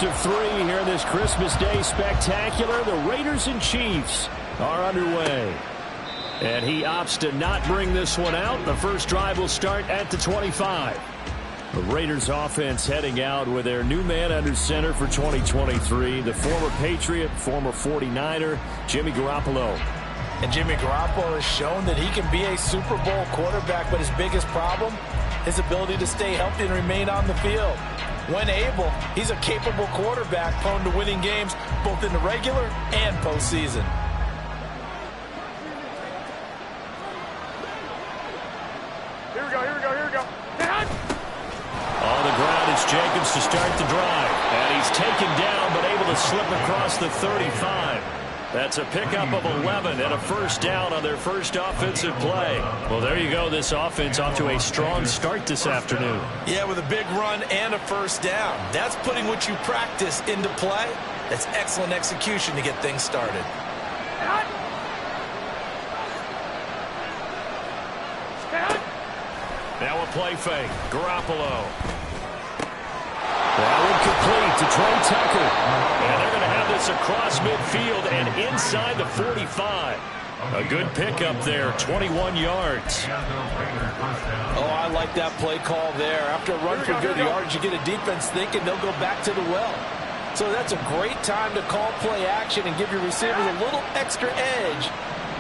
First of three here in this Christmas Day spectacular. The Raiders and Chiefs are underway. And he opts to not bring this one out. The first drive will start at the 25. The Raiders offense heading out with their new man under center for 2023, the former Patriot, former 49er, Jimmy Garoppolo. And Jimmy Garoppolo has shown that he can be a Super Bowl quarterback, but his biggest problem, his ability to stay healthy and remain on the field. When able, he's a capable quarterback prone to winning games both in the regular and postseason. Here we go. On the ground, it's Jacobs to start the drive. And he's taken down, but able to slip across the 35. That's a pickup of 11 and a first down on their first offensive play. Well, there you go. This offense off to a strong start this afternoon. Yeah, with a big run and a first down. That's putting what you practice into play. That's excellent execution to get things started. Now a play fake. Garoppolo. That one complete to Trey Tucker. And they're going to have this across midfield and inside the 45. A good pickup there, 21 yards. Oh, I like that play call there. After a run for good yards, you get a defense thinking they'll go back to the well. So that's a great time to call play action and give your receivers a little extra edge.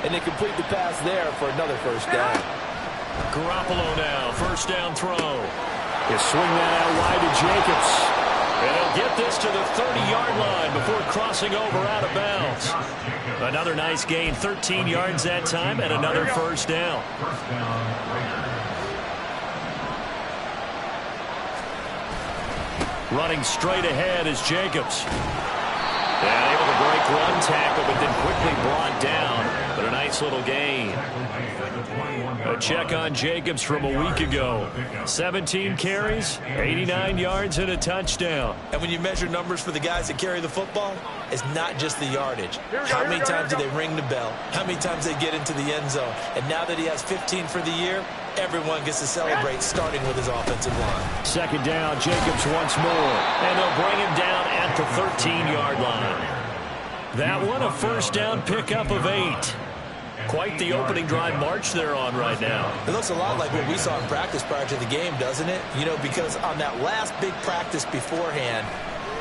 And they complete the pass there for another first down. Garoppolo now, first down throw. He'll swing that out wide to Jacobs. And he'll get this to the 30-yard line before crossing over out of bounds. Another nice gain, 13 yards that time, and another first down. Running straight ahead is Jacobs. And able to break one tackle, but then quickly brought down. But a nice little gain. A check on Jacobs from a week ago. 17 carries, 89 yards, and a touchdown. And when you measure numbers for the guys that carry the football, it's not just the yardage. How many times do they ring the bell? How many times they get into the end zone? And now that he has 15 for the year, everyone gets to celebrate, starting with his offensive line. Second down, Jacobs once more. And they'll bring him down at the 13-yard line. That one, a first down pickup of 8. Quite the opening drive march they're on right now. It looks a lot like what we saw in practice prior to the game, doesn't it? You know, because on that last big practice beforehand,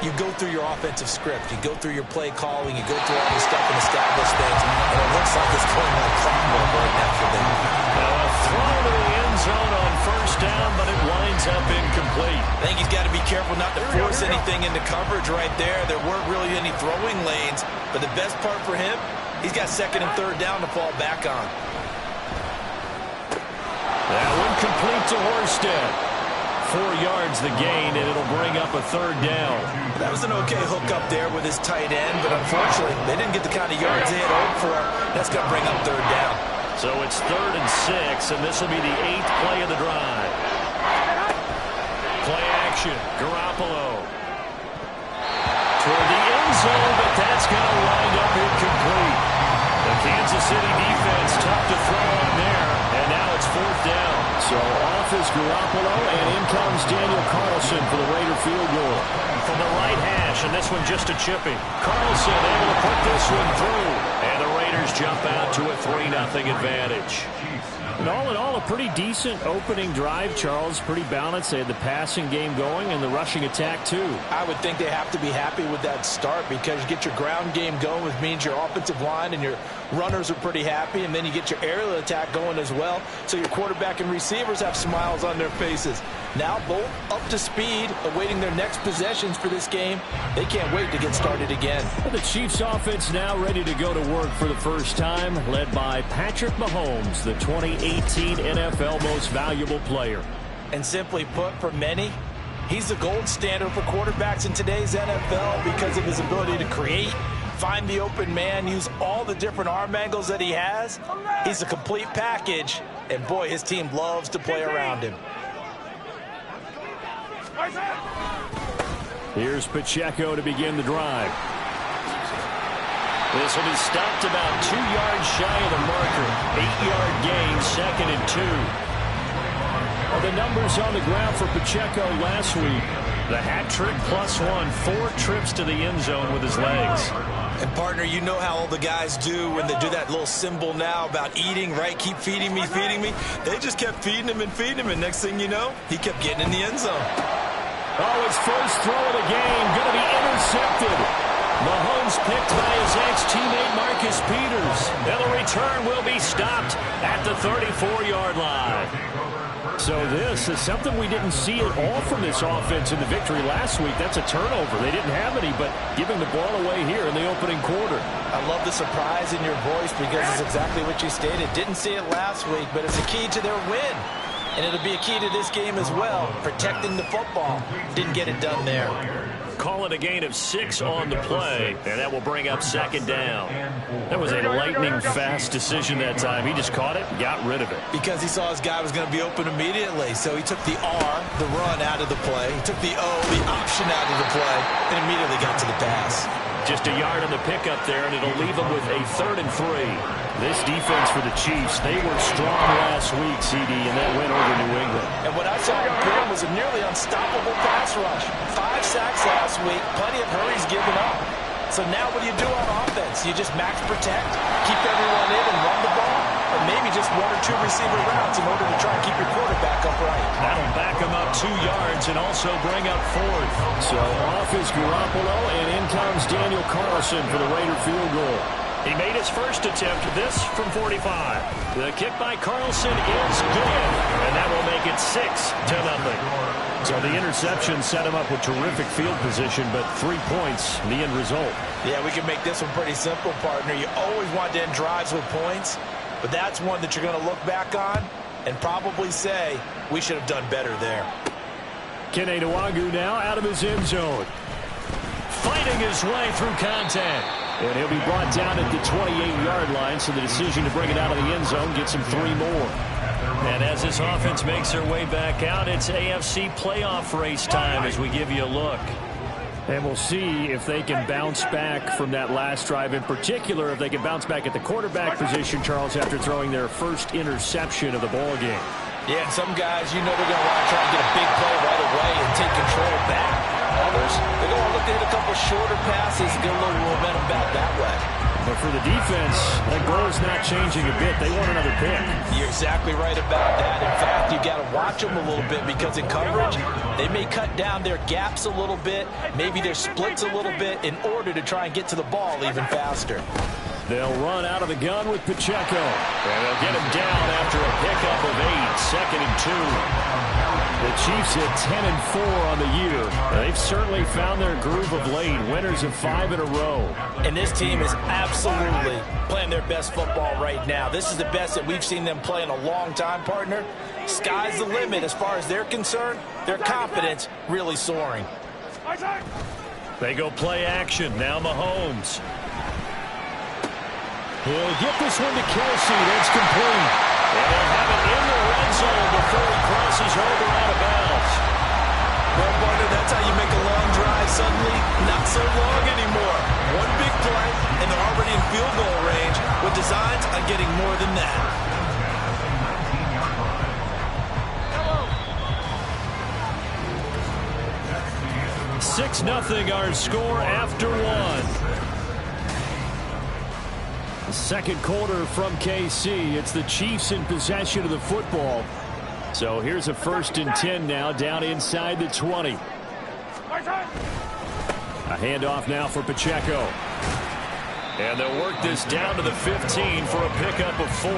you go through your offensive script. You go through your play calling. You go through all the stuff and establish things. And it looks like it's going like clockwork right now for them. Now a throw to the end zone on first down, but it winds up incomplete. I think he's got to be careful not to force anything into coverage right there. There weren't really any throwing lanes. But the best part for him, he's got second and third down to fall back on. That one complete to Horsted. 4 yards the gain, and it'll bring up a third down. That was an okay hook up there with his tight end, but unfortunately, they didn't get the kind of yards they had hoped for. That's going to bring up third down. So it's 3rd and 6, and this will be the 8th play of the drive. Play action, Garoppolo. Toward the end zone, but that's going to wind up incomplete. The Kansas City defense tough to throw on there, and now it's 4th down. So off is Garoppolo, and in comes Daniel Carlson for the Raider field goal. From the right hash, and this one just a chipping. Carlson able to put this one through, and the Raiders jump out to a 3-0 advantage. And all in all, a pretty decent opening drive, Charles. Pretty balanced. They had the passing game going and the rushing attack, too. I would think they have to be happy with that start because you get your ground game going, which means your offensive line and your runners are pretty happy, and then you get your aerial attack going as well. So your quarterback and receivers have smiles on their faces. Now both up to speed, awaiting their next possessions for this game. They can't wait to get started again. The Chiefs offense now ready to go to work for the first time, led by Patrick Mahomes, the 2018 NFL Most Valuable Player. And simply put, for many, he's the gold standard for quarterbacks in today's NFL because of his ability to create, find the open man, use all the different arm angles that he has. He's a complete package, and boy, his team loves to play around him. Here's Pacheco to begin the drive. This will be stopped about 2 yards shy of the marker. 8-yard gain, 2nd and 2. the numbers on the ground for Pacheco last week. The hat trick +1, 4 trips to the end zone with his legs. And, partner, you know how all the guys do when they do that little symbol now about eating, right? Keep feeding me, feeding me. They just kept feeding him and feeding him, and next thing you know, he kept getting in the end zone. Oh, his first throw of the game going to be intercepted. Mahomes picked by his ex-teammate Marcus Peters. And the return will be stopped at the 34-yard line. So this is something we didn't see at all from this offense in the victory last week. That's a turnover. They didn't have any, but giving the ball away here in the opening quarter. I love the surprise in your voice because it's exactly what you stated. Didn't see it last week, but it's a key to their win. And it'll be a key to this game as well, protecting the football. Didn't get it done there. Call it a gain of 6 on the play, and that will bring up second down. That was a lightning-fast decision that time. He just caught it and got rid of it. Because he saw his guy was going to be open immediately, so he took the R, the run, out of the play. He took the O, the option, out of the play, and immediately got to the pass. Just a yard on the pickup there, and it'll leave him with a 3rd and 3. This defense for the Chiefs, they were strong last week, CD, in that win over New England. And what I saw in Graham was a nearly unstoppable pass rush. 5 sacks last week, plenty of hurries given up. So now what do you do on offense? You just max protect, keep everyone in and run the ball, or maybe just 1 or 2 receiver routes in order to try and keep your quarterback upright. That'll back him up 2 yards and also bring up 4th. So off is Garoppolo, and in comes Daniel Carlson for the Raider field goal. He made his first attempt, this from 45. The kick by Carlson is good, and that will make it 6-0. So the interception set him up with terrific field position, but 3 points, the end result. Yeah, we can make this one pretty simple, partner. You always want to end drives with points, but that's one that you're going to look back on and probably say, we should have done better there. Kene Nwagu now out of his end zone. Fighting his way through contact. And he'll be brought down at the 28-yard line, so the decision to bring it out of the end zone gets him 3 more. And as this offense makes their way back out, it's AFC playoff race time as we give you a look. And we'll see if they can bounce back from that last drive. In particular, if they can bounce back at the quarterback position, Charles, after throwing their first interception of the ball game. Yeah, and some guys, you know they're going to want to try and get a big play right away and take control back. Others, they're going to look to hit a couple shorter passes and get a little momentum back that way. But for the defense, that goal is not changing a bit. They want another pick. You're exactly right about that. In fact, you've got to watch them a little bit because in coverage, they may cut down their gaps a little bit, maybe their splits a little bit in order to try and get to the ball even faster. They'll run out of the gun with Pacheco. And they'll get him down after a pickup of 8, 2nd and 2. The Chiefs hit 10-4 on the year. They've certainly found their groove of late. Winners of 5 in a row. And this team is absolutely playing their best football right now. This is the best that we've seen them play in a long time, partner. Sky's the limit as far as they're concerned. Their confidence really soaring. They go play action. Now Mahomes. He'll get this one to Kelsey. That's complete. And they'll have it in the red zone before he crosses over out of bounds. Well, partner, that's how you make a long drive suddenly not so long anymore. One big play, and they're already in field goal range with designs on getting more than that. 6-0 our score after 1. The second quarter from KC. It's the Chiefs in possession of the football. So here's a 1st and 10 now, down inside the 20. A handoff now for Pacheco. And they'll work this down to the 15 for a pickup of 4.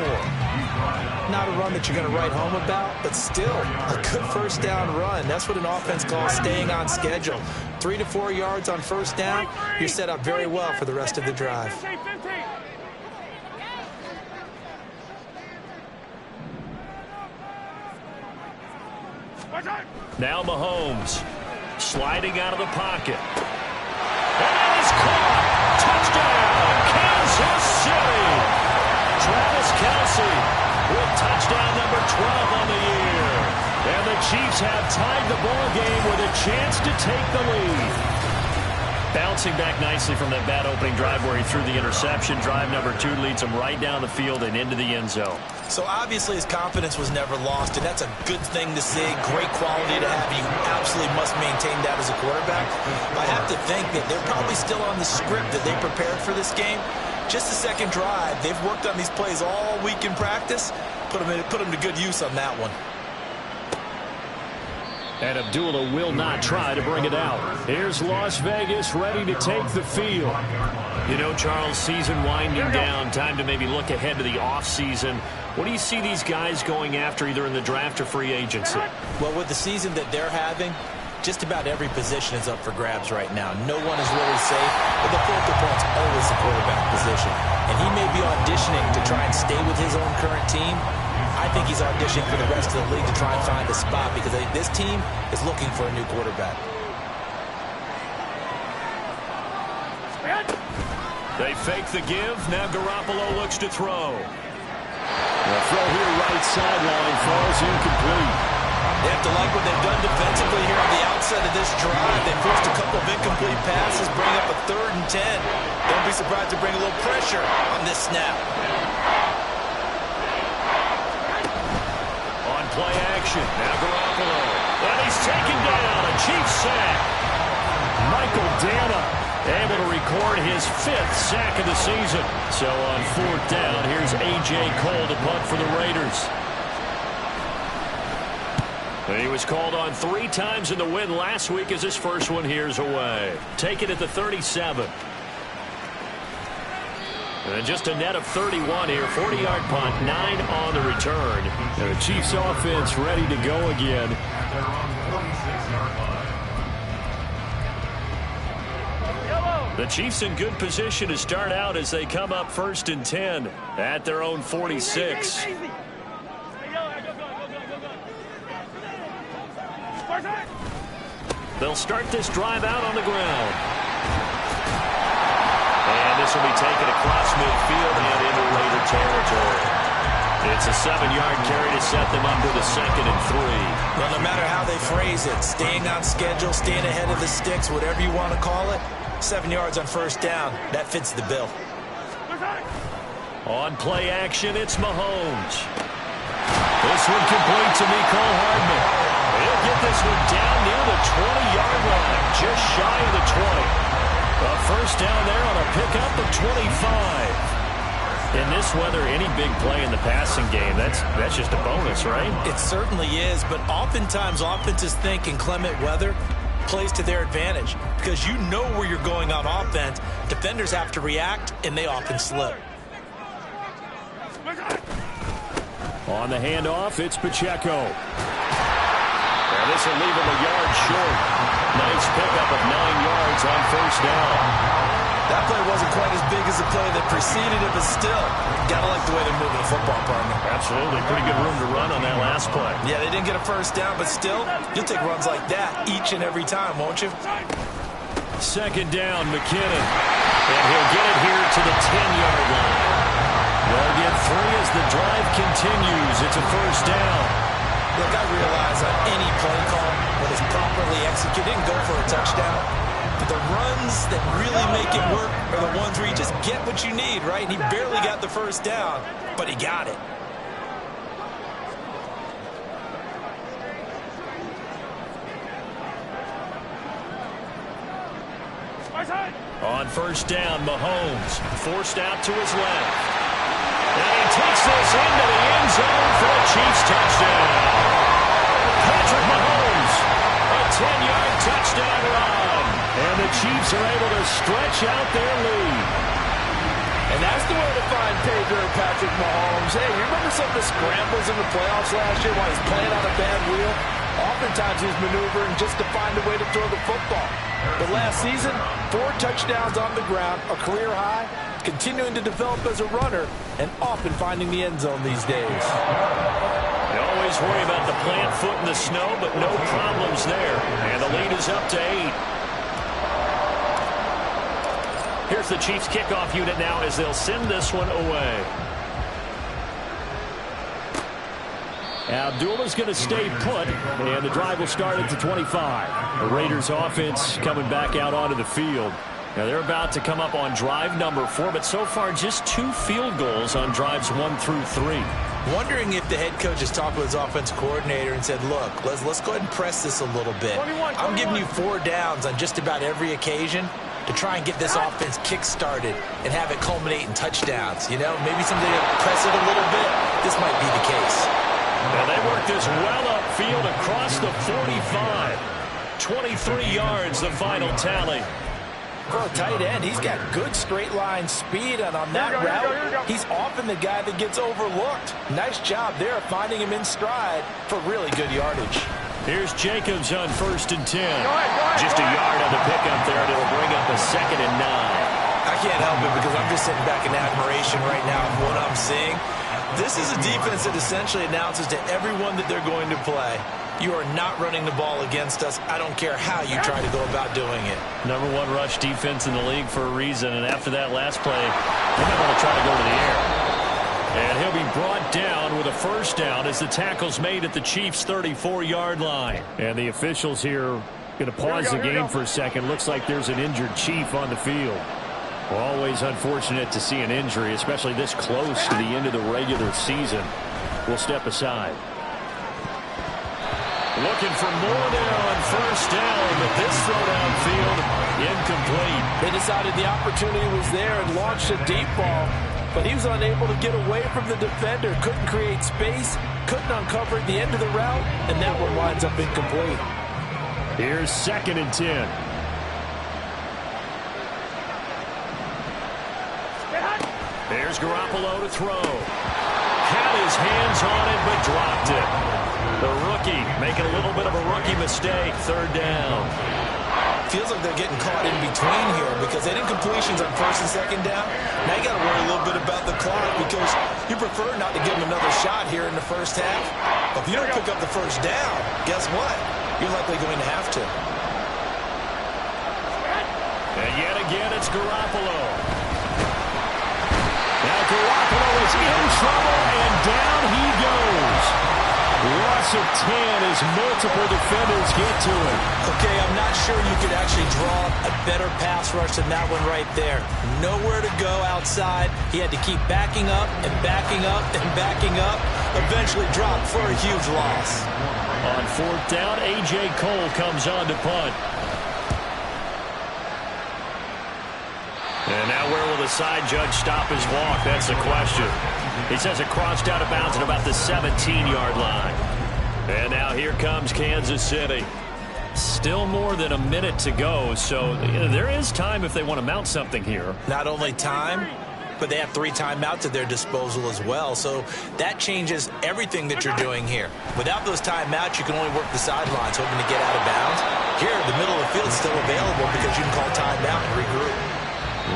Not a run that you're going to write home about, but still a good first down run. That's what an offense calls staying on schedule. 3 to 4 yards on first down. You're set up very well for the rest of the drive. Now Mahomes sliding out of the pocket. And that is caught. Touchdown, Kansas City. Travis Kelce with touchdown number 12 on the year. And the Chiefs have tied the ball game with a chance to take the lead. Bouncing back nicely from that bad opening drive where he threw the interception. Drive number 2 leads him right down the field and into the end zone. So obviously his confidence was never lost, and that's a good thing to see. Great quality to have. You absolutely must maintain that as a quarterback. I have to think that they're probably still on the script that they prepared for this game. Just the second drive. They've worked on these plays all week in practice. Put them to good use on that one. And Abdullah will not try to bring it out. Here's Las Vegas ready to take the field. You know, Charles, season winding down. Time to maybe look ahead to the offseason. What do you see these guys going after either in the draft or free agency? Well, with the season that they're having, just about every position is up for grabs right now. No one is really safe, but the focal point's always the quarterback position. And he may be auditioning to try and stay with his own current team. I think he's auditioning for the rest of the league to try and find a spot because I think this team is looking for a new quarterback. They fake the give. Now Garoppolo looks to throw. The throw here right sideline falls incomplete. They have to like what they've done defensively here on the outset of this drive. They forced a couple of incomplete passes, bring up a 3rd and 10. Don't be surprised to bring a little pressure on this snap. On play action, now Garoppolo. And he's taken down, a Chiefs sack. Michael Dana able to record his 5th sack of the season. So on 4th down, here's A.J. Cole to punt for the Raiders. He was called on 3 times in the win last week as his first one here's away. Take it at the 37. And just a net of 31 here. 40-yard punt, 9 on the return. And the Chiefs offense ready to go again. The Chiefs in good position to start out as they come up 1st and 10 at their own 46. They'll start this drive out on the ground. And this will be taken across midfield and into Raider territory. It's a 7-yard carry to set them up with a 2nd and 3. Well, no matter how they phrase it, staying on schedule, staying ahead of the sticks, whatever you want to call it, 7 yards on 1st down, that fits the bill. On play action, it's Mahomes. This one complete to Mecole Hardman. He'll get this one down near the 20-yard line, just shy of the 20. A 1st down there on a pickup of 25. In this weather, any big play in the passing game, that's just a bonus, right? It certainly is, but oftentimes offenses think inclement weather plays to their advantage because you know where you're going on offense. Defenders have to react, and they often slip. On the handoff, it's Pacheco. And this will leave him a yard short. Nice pickup of 9 yards on 1st down. That play wasn't quite as big as the play that preceded it, but still, gotta like the way they're moving the football, partner. Absolutely. Pretty good room to run on that last play. Yeah, they didn't get a 1st down, but still, you'll take runs like that each and every time, won't you? 2nd down, McKinnon. And he'll get it here to the 10-yard line. They'll get 3 as the drive continues. It's a 1st down. Look, I realize on any play call, when it's properly executed, didn't go for a touchdown. But the runs that really make it work are the ones where you just get what you need, right? And he barely got the 1st down, but he got it. On 1st down, Mahomes forced out to his left. And he takes this into the end zone for a Chiefs touchdown. Patrick Mahomes, a 10-yard touchdown run. And the Chiefs are able to stretch out their lead. And that's the way to find pay dirt, Patrick Mahomes. Hey, you remember some of the scrambles in the playoffs last year while he's playing on a bad wheel? Oftentimes he's maneuvering just to find a way to throw the football. But last season, 4 touchdowns on the ground, a career high, continuing to develop as a runner, and often finding the end zone these days. They always worry about the plant foot in the snow, but no problems there. And the lead is up to 8. Here's the Chiefs kickoff unit now as they'll send this one away. Abdullah's going to stay put, and the drive will start at the 25. The Raiders offense coming back out onto the field. Now they're about to come up on drive number 4, but so far just 2 field goals on drives 1 through 3. Wondering if the head coach has talked with his offensive coordinator and said, look, let's go ahead and press this a little bit. 21. I'm giving you 4 downs on just about every occasion to try and get this offense kick-started and have it culminate in touchdowns. You know, maybe something to press it a little bit. This might be the case. Now they work this well upfield across the 45. 23 yards, the final tally. For a tight end, he's got good straight line speed, and on that route, he's often the guy that gets overlooked. Nice job there of finding him in stride for really good yardage. Here's Jacobs on 1st and 10. Just a yard on the pickup there, and it'll bring up a 2nd and 9. I can't help it because I'm just sitting back in admiration right now of what I'm seeing. This is a defense that essentially announces to everyone that they're going to play, you are not running the ball against us. I don't care how you try to go about doing it. Number 1 rush defense in the league for a reason, and after that last play, they're not going to try to go to the air. And he'll be brought down with a 1st down as the tackle's made at the Chiefs' 34-yard line. And the officials here going to pause the game for a second. Looks like there's an injured Chief on the field. Always unfortunate to see an injury, especially this close to the end of the regular season. We'll step aside. Looking for more there on 1st down, but this throw downfield incomplete. They decided the opportunity was there and launched a deep ball, but he was unable to get away from the defender, couldn't create space, couldn't uncover the end of the route, and that one winds up incomplete. Here's 2nd and 10. There's Garoppolo to throw. Had his hands on it, but dropped it. The rookie making a little bit of a rookie mistake. 3rd down. Feels like they're getting caught in between here because they did incompletions on 1st and 2nd down. Now you got to worry a little bit about the clock because you prefer not to give them another shot here in the 1st half. But if you don't pick up the 1st down, guess what? You're likely going to have to. And yet again, it's Garoppolo. Now Garoppolo is in trouble, and down he goes. Loss of 10 as multiple defenders get to him. Okay, I'm not sure you could actually draw a better pass rush than that one right there. Nowhere to go outside. He had to keep backing up and backing up and backing up. Eventually dropped for a huge loss. On 4th down, A.J. Cole comes on to punt. And now where will the side judge stop his walk? That's the question. He says it crossed out of bounds at about the 17-yard line. And now here comes Kansas City. Still more than a minute to go, so there is time if they want to mount something here. Not only time, but they have 3 timeouts at their disposal as well, so that changes everything that you're doing here. Without those timeouts, you can only work the sidelines hoping to get out of bounds. Here, the middle of the field is still available because you can call timeout and regroup.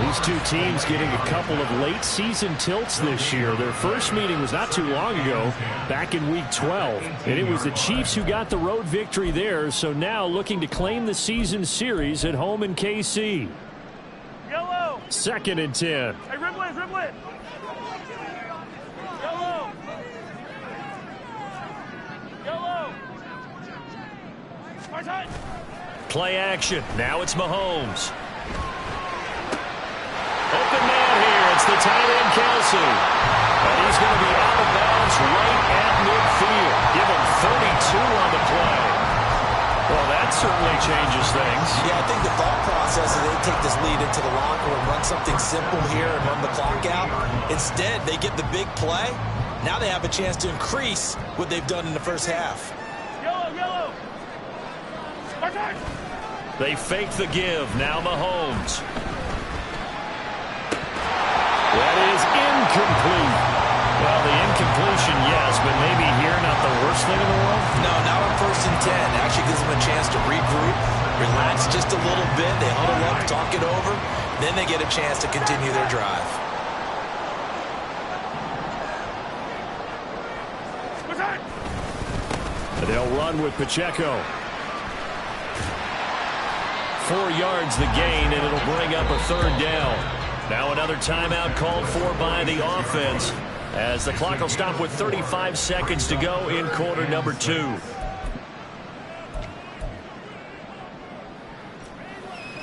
These 2 teams getting a couple of late season tilts this year. Their first meeting was not too long ago, back in week 12. And it was the Chiefs who got the road victory there, so now looking to claim the season series at home in KC. Yellow. 2nd and 10. Hey, dribble it, dribble it. Yellow. Yellow. Hard time. Play action. Now it's Mahomes. Open man here. It's the tight end, Kelsey. And he's going to be out of bounds right at midfield. Give him 32 on the play. Well, that certainly changes things. Yeah, I think the thought process is they take this lead into the locker room, run something simple here and run the clock out. Instead, they get the big play. Now they have a chance to increase what they've done in the 1st half. Yellow, yellow. Hard time. They fake the give. Now Mahomes. That is incomplete. Well, the incompletion, yes, but maybe here not the worst thing in the world? No, not on 1st and 10. Actually gives them a chance to regroup, relax just a little bit. They huddle up, talk it over. Then they get a chance to continue their drive. They'll run with Pacheco. 4 yards the gain, and it'll bring up a 3rd down. Now another timeout called for by the offense as the clock will stop with 35 seconds to go in quarter number 2.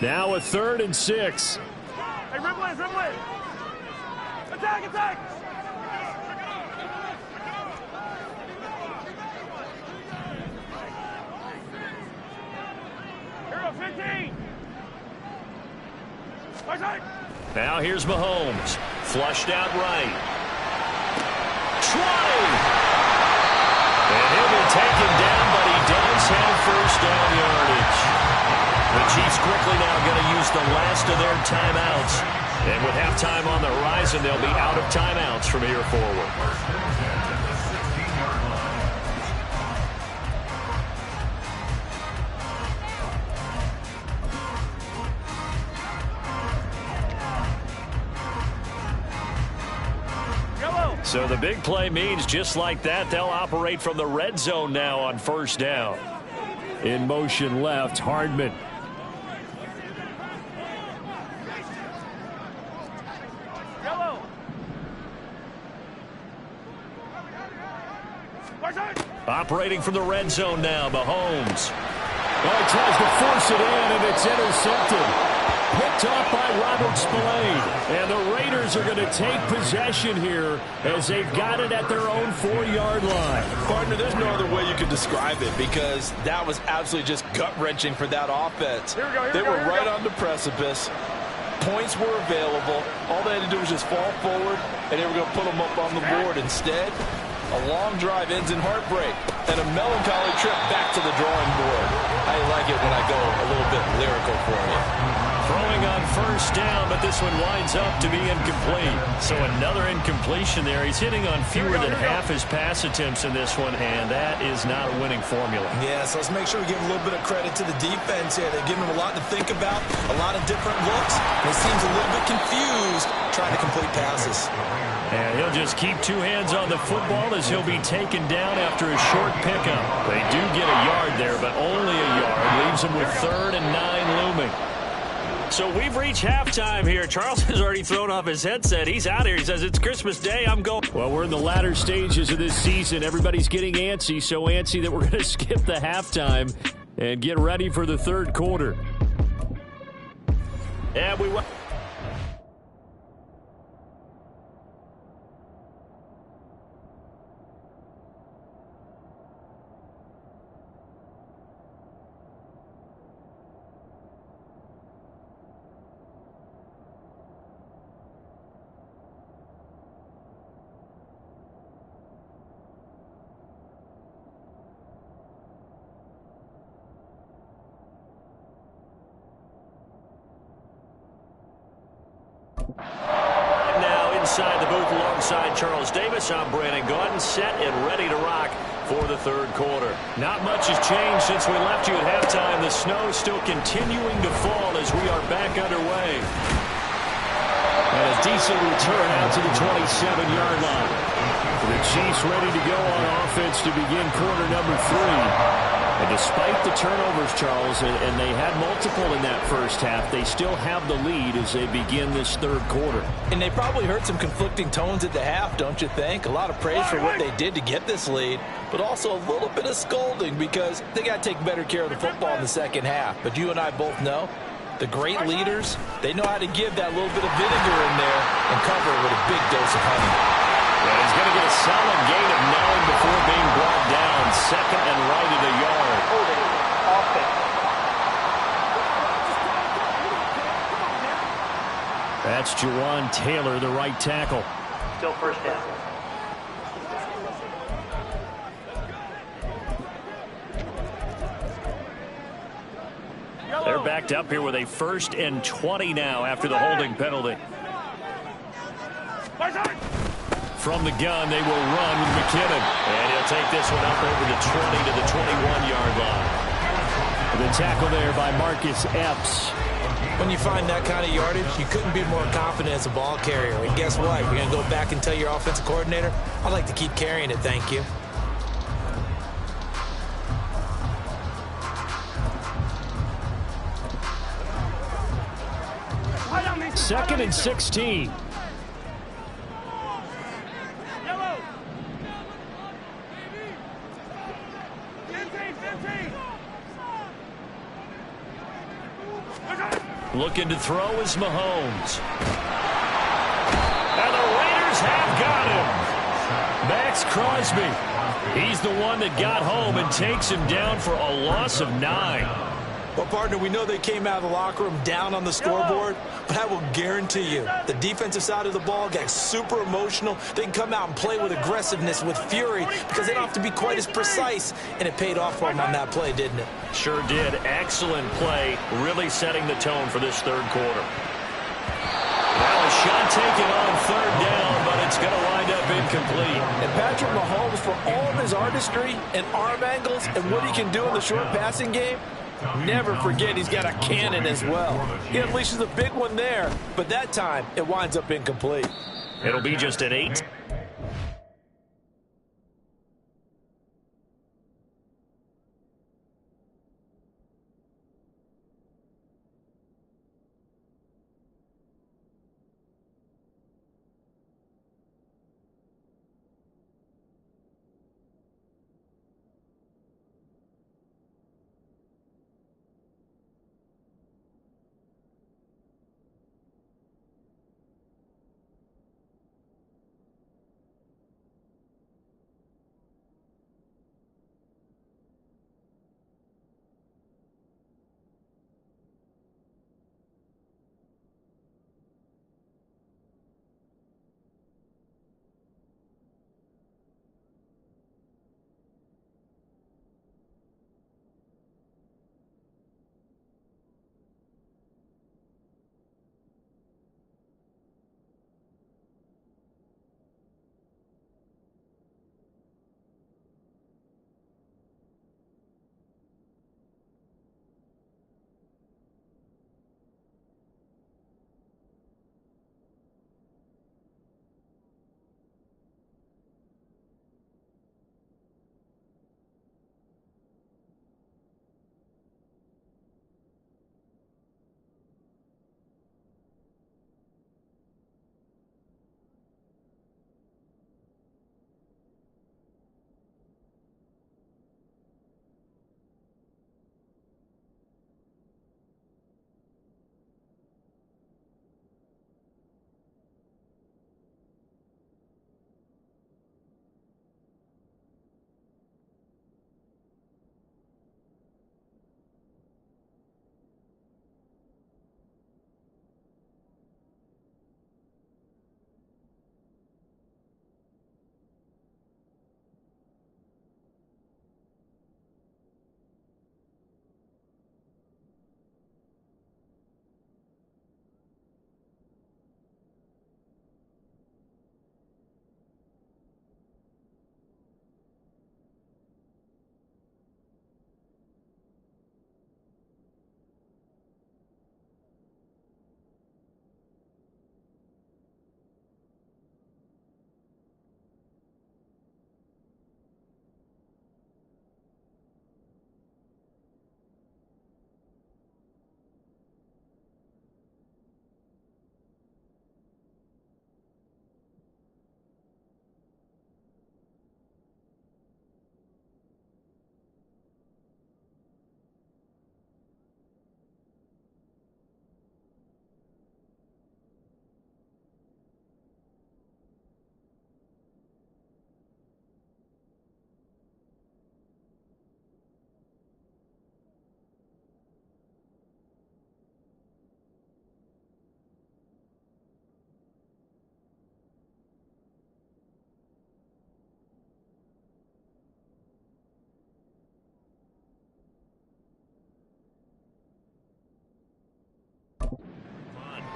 Now a 3rd and 6. Hey, dribble in, dribble in. Attack, attack. Here we go, 15. Now here's Mahomes. Flushed out right. Trying. And he'll be taken down, but he does have first down yardage. The Chiefs quickly now going to use the last of their timeouts. And with halftime on the horizon, they'll be out of timeouts from here forward. So the big play means just like that, they'll operate from the red zone now on first down. In motion left, Hardman. Yellow. Operating from the red zone now, Mahomes. Well, he tries to force it in, and it's intercepted. Picked off by Robert Spillane. And the Raiders are going to take possession here as they've got it at their own 4-yard line. Partner, there's no other way you could describe it because that was absolutely just gut-wrenching for that offense. They were right on the precipice. Points were available. All they had to do was just fall forward, and they were going to put them up on the board. Instead, a long drive ends in heartbreak and a melancholy trip back to the drawing board. I like it when I go a little bit lyrical for you. Throwing on first down, but this one winds up to be incomplete. So another incompletion there. He's hitting on fewer than half his pass attempts in this one, and that is not a winning formula. Yeah, so let's make sure we give a little bit of credit to the defense here. They're giving him a lot to think about, a lot of different looks, and he seems a little bit confused trying to complete passes. And he'll just keep 2 hands on the football as he'll be taken down after a short pickup. They do get a yard there, but only a yard. Leaves him with 3rd and 9 looming. So we've reached halftime here. Charles has already thrown off his headset. He's out here. He says, it's Christmas Day. I'm going. Well, we're in the latter stages of this season. Everybody's getting antsy, so antsy that we're going to skip the halftime and get ready for the 3rd quarter. And we went. Now inside the booth alongside Charles Davis, I'm Brandon Gaudin, set and ready to rock for the 3rd quarter. Not much has changed since we left you at halftime. The snow still continuing to fall as we are back underway. And a decent return out to the 27-yard line. The Chiefs ready to go on offense to begin quarter number 3. And despite the turnovers, Charles, and they had multiple in that first half, they still have the lead as they begin this 3rd quarter. And they probably heard some conflicting tones at the half, don't you think? A lot of praise for what they did to get this lead, but also a little bit of scolding because they got to take better care of the football in the second half. But you and I both know the great leaders, they know how to give that little bit of vinegar in there and cover it with a big dose of honey. Well, he's going to get a solid gain of 9 before being brought down. 2nd and right at a yard. That's Jawan Taylor, the right tackle. Still first down. They're backed up here with a 1st and 20 now after the holding penalty. From the gun, they will run with McKinnon. And he'll take this one up over the 20 to the 21-yard line. The tackle there by Marcus Epps. When you find that kind of yardage, you couldn't be more confident as a ball carrier. And guess what? You're going to go back and tell your offensive coordinator, I'd like to keep carrying it, thank you. Second and 16. Looking to throw is Mahomes. And the Raiders have got him. Max Crosby. He's the one that got home and takes him down for a loss of 9. Well, partner, we know they came out of the locker room down on the scoreboard, but I will guarantee you the defensive side of the ball got super emotional. They can come out and play with aggressiveness, with fury, because they don't have to be quite as precise, and it paid off for them on that play, didn't it? Sure did. Excellent play, really setting the tone for this third quarter. Well, a shot taken on third down, but it's going to wind up incomplete. And Patrick Mahomes, for all of his artistry and arm angles and what he can do in the short passing game, never forget he's got a cannon as well. He unleashes a big one there, but that time it winds up incomplete. It'll be just an 8.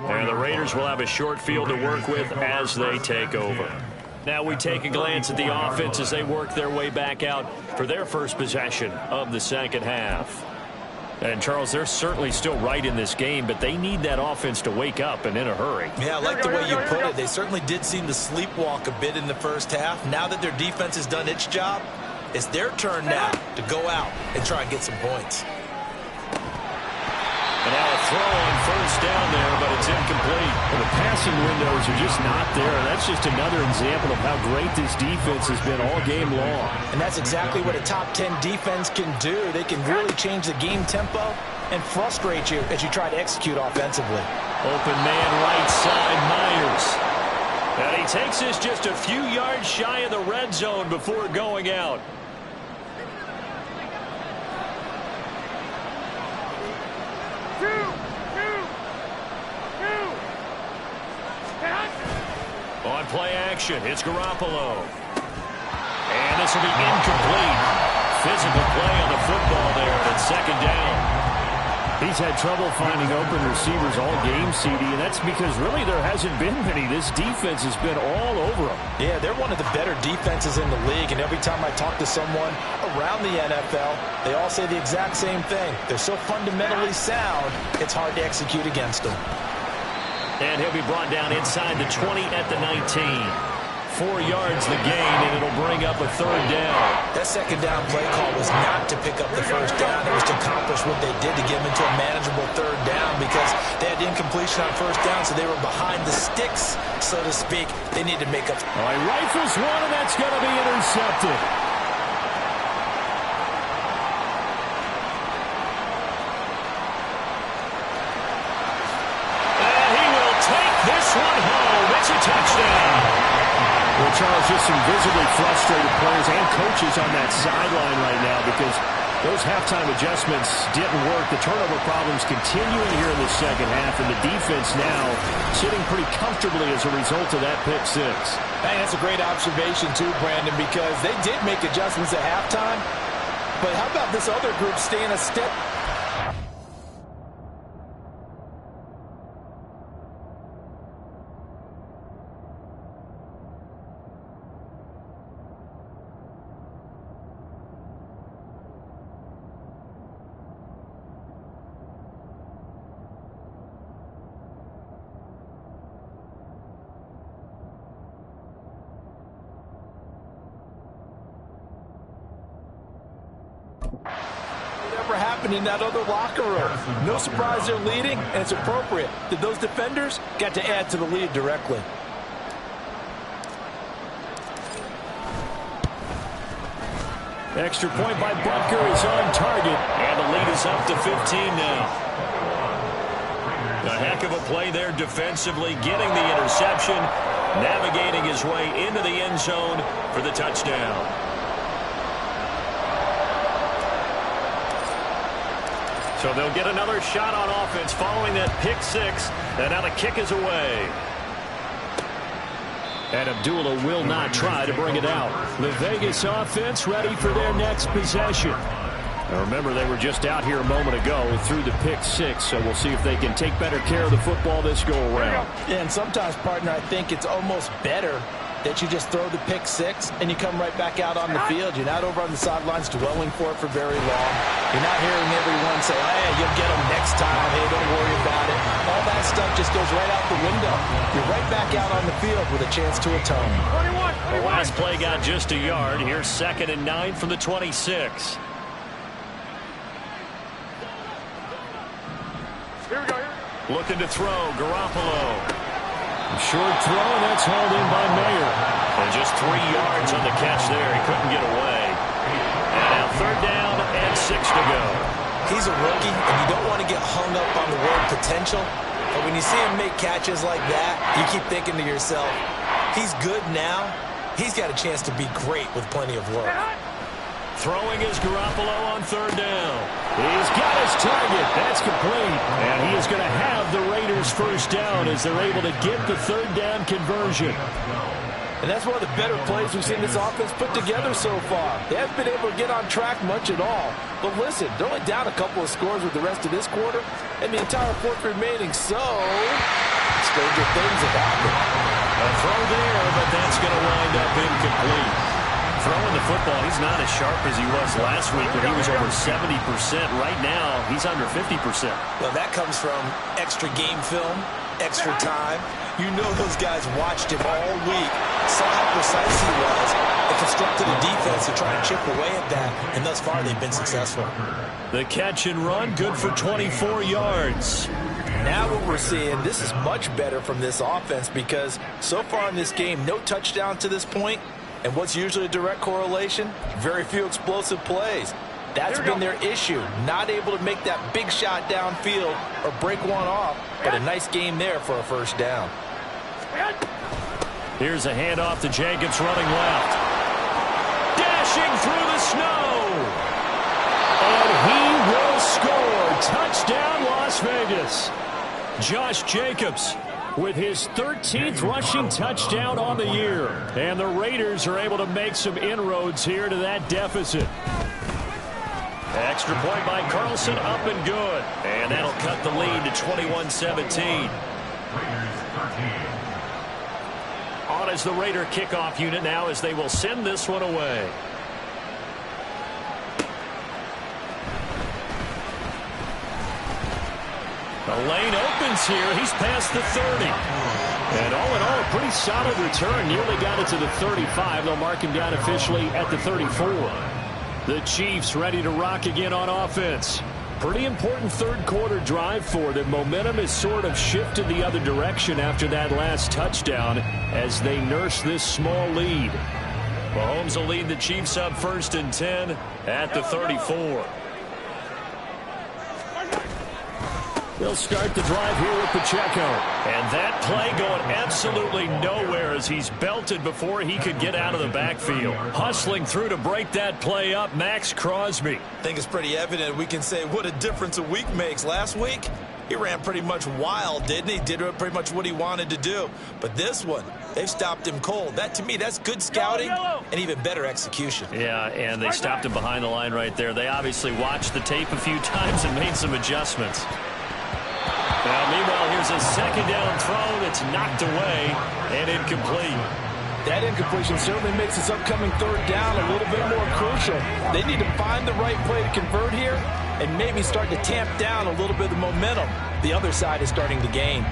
And the Raiders will have a short field to work with as they take over. Now we take a glance at the offense as they work their way back out for their first possession of the second half. And, Charles, they're certainly still right in this game, but they need that offense to wake up and in a hurry. Yeah, I like the way you put it. They certainly did seem to sleepwalk a bit in the first half. Now that their defense has done its job, it's their turn now to go out and try and get some points. And now a throw on first down there, but it's incomplete. Well, the passing windows are just not there. That's just another example of how great this defense has been all game long. And that's exactly what a top 10 defense can do. They can really change the game tempo and frustrate you as you try to execute offensively. Open man right side, Myers. And he takes this just a few yards shy of the red zone before going out. On play action, it's Garoppolo. And this will be incomplete. Physical play on the football there, and it's second down. He's had trouble finding open receivers all game, CD, and that's because really there hasn't been many. This defense has been all over them. Yeah, they're one of the better defenses in the league, and every time I talk to someone around the NFL, they all say the exact same thing. They're so fundamentally sound, it's hard to execute against them. And he'll be brought down inside the 20 at the 19. 4 yards the gain, and it'll bring up a third down. That second down play call was not to pick up the first down. It was to accomplish what they did to get them into a manageable third down because they had incompletion on first down, so they were behind the sticks, so to speak. They need to make up. All right, rifles one, and that's going to be intercepted. And he will take this one home. It's a touchdown. Well, Charles, just some visibly frustrated players and coaches on that sideline right now because those halftime adjustments didn't work. The turnover problems continuing here in the second half, and the defense now sitting pretty comfortably as a result of that pick six. Hey, that's a great observation, too, Brandon, because they did make adjustments at halftime. But how about this other group staying a step? Whatever happened in that other locker room? No surprise they're leading, and it's appropriate that those defenders got to add to the lead directly. Extra point by Butker is on target, and the lead is up to 15 now. A heck of a play there defensively, getting the interception, navigating his way into the end zone for the touchdown. So they'll get another shot on offense following that pick six, and now the kick is away. And Abdullah will not try to bring it out. The Vegas offense ready for their next possession. Now remember, they were just out here a moment ago through the pick six, so we'll see if they can take better care of the football this go-around. Yeah, and sometimes, partner, I think it's almost better that you just throw the pick six and you come right back out on the field. You're not over on the sidelines dwelling for it for very long. You're not hearing everyone say, hey, you'll get them next time. Hey, don't worry about it. All that stuff just goes right out the window. You're right back out on the field with a chance to atone. 21. The last play got just a yard. Here's 2nd and 9 from the 26. Here we go. Looking to throw, Garoppolo. Short throw, and that's hauled in by Mayer. And just 3 yards on the catch there. He couldn't get away. And now 3rd down and 6 to go. He's a rookie, and you don't want to get hung up on the word potential. But when you see him make catches like that, you keep thinking to yourself, he's good now. He's got a chance to be great with plenty of work. Throwing is Garoppolo on 3rd down. He's got his target. That's complete. And he is going to have the Raiders' first down as they're able to get the 3rd down conversion. And that's one of the better plays we've seen this offense put together so far. They haven't been able to get on track much at all. But listen, they're only down a couple of scores with the rest of this quarter and the entire 4th remaining. So, stranger things have happened. A throw there, but that's going to wind up incomplete. Throwing the football, he's not as sharp as he was last week when he was over 70%. Right now, he's under 50%. Well, that comes from extra game film, extra time. You know those guys watched him all week, saw how precise he was, and constructed a defense to try and chip away at that, and thus far they've been successful. The catch and run, good for 24 yards. Now what we're seeing, this is much better from this offense because so far in this game, no touchdown to this point. And what's usually a direct correlation? Very few explosive plays. That's been their issue. Not able to make that big shot downfield or break one off, but a nice game there for a first down. Here's a handoff to Jacobs running left. Dashing through the snow. And he will score. Touchdown, Las Vegas. Josh Jacobs with his 13th rushing touchdown on the year. And the Raiders are able to make some inroads here to that deficit. Extra point by Carlson, up and good. And that'll cut the lead to 21-17. On as the Raider kickoff unit now as they will send this one away. The lane opens here. He's past the 30. And all in all, a pretty solid return. Nearly got it to the 35. They'll mark him down officially at the 34. The Chiefs ready to rock again on offense. Pretty important third quarter drive for them. Momentum has sort of shifted the other direction after that last touchdown as they nurse this small lead. Mahomes will lead the Chiefs up 1st and 10 at the 34. They'll start the drive here with Pacheco. And that play going absolutely nowhere as he's belted before he could get out of the backfield. Hustling through to break that play up, Max Crosby. I think it's pretty evident. We can say what a difference a week makes. Last week, he ran pretty much wild, didn't he? Did pretty much what he wanted to do. But this one, they've stopped him cold. That, to me, that's good scouting and even better execution. Yeah, and they stopped him behind the line right there. They obviously watched the tape a few times and made some adjustments. Now, meanwhile, here's a second down throw that's knocked away and incomplete. That incompletion certainly makes this upcoming third down a little bit more crucial. They need to find the right play to convert here and maybe start to tamp down a little bit of the momentum the other side is starting to gain.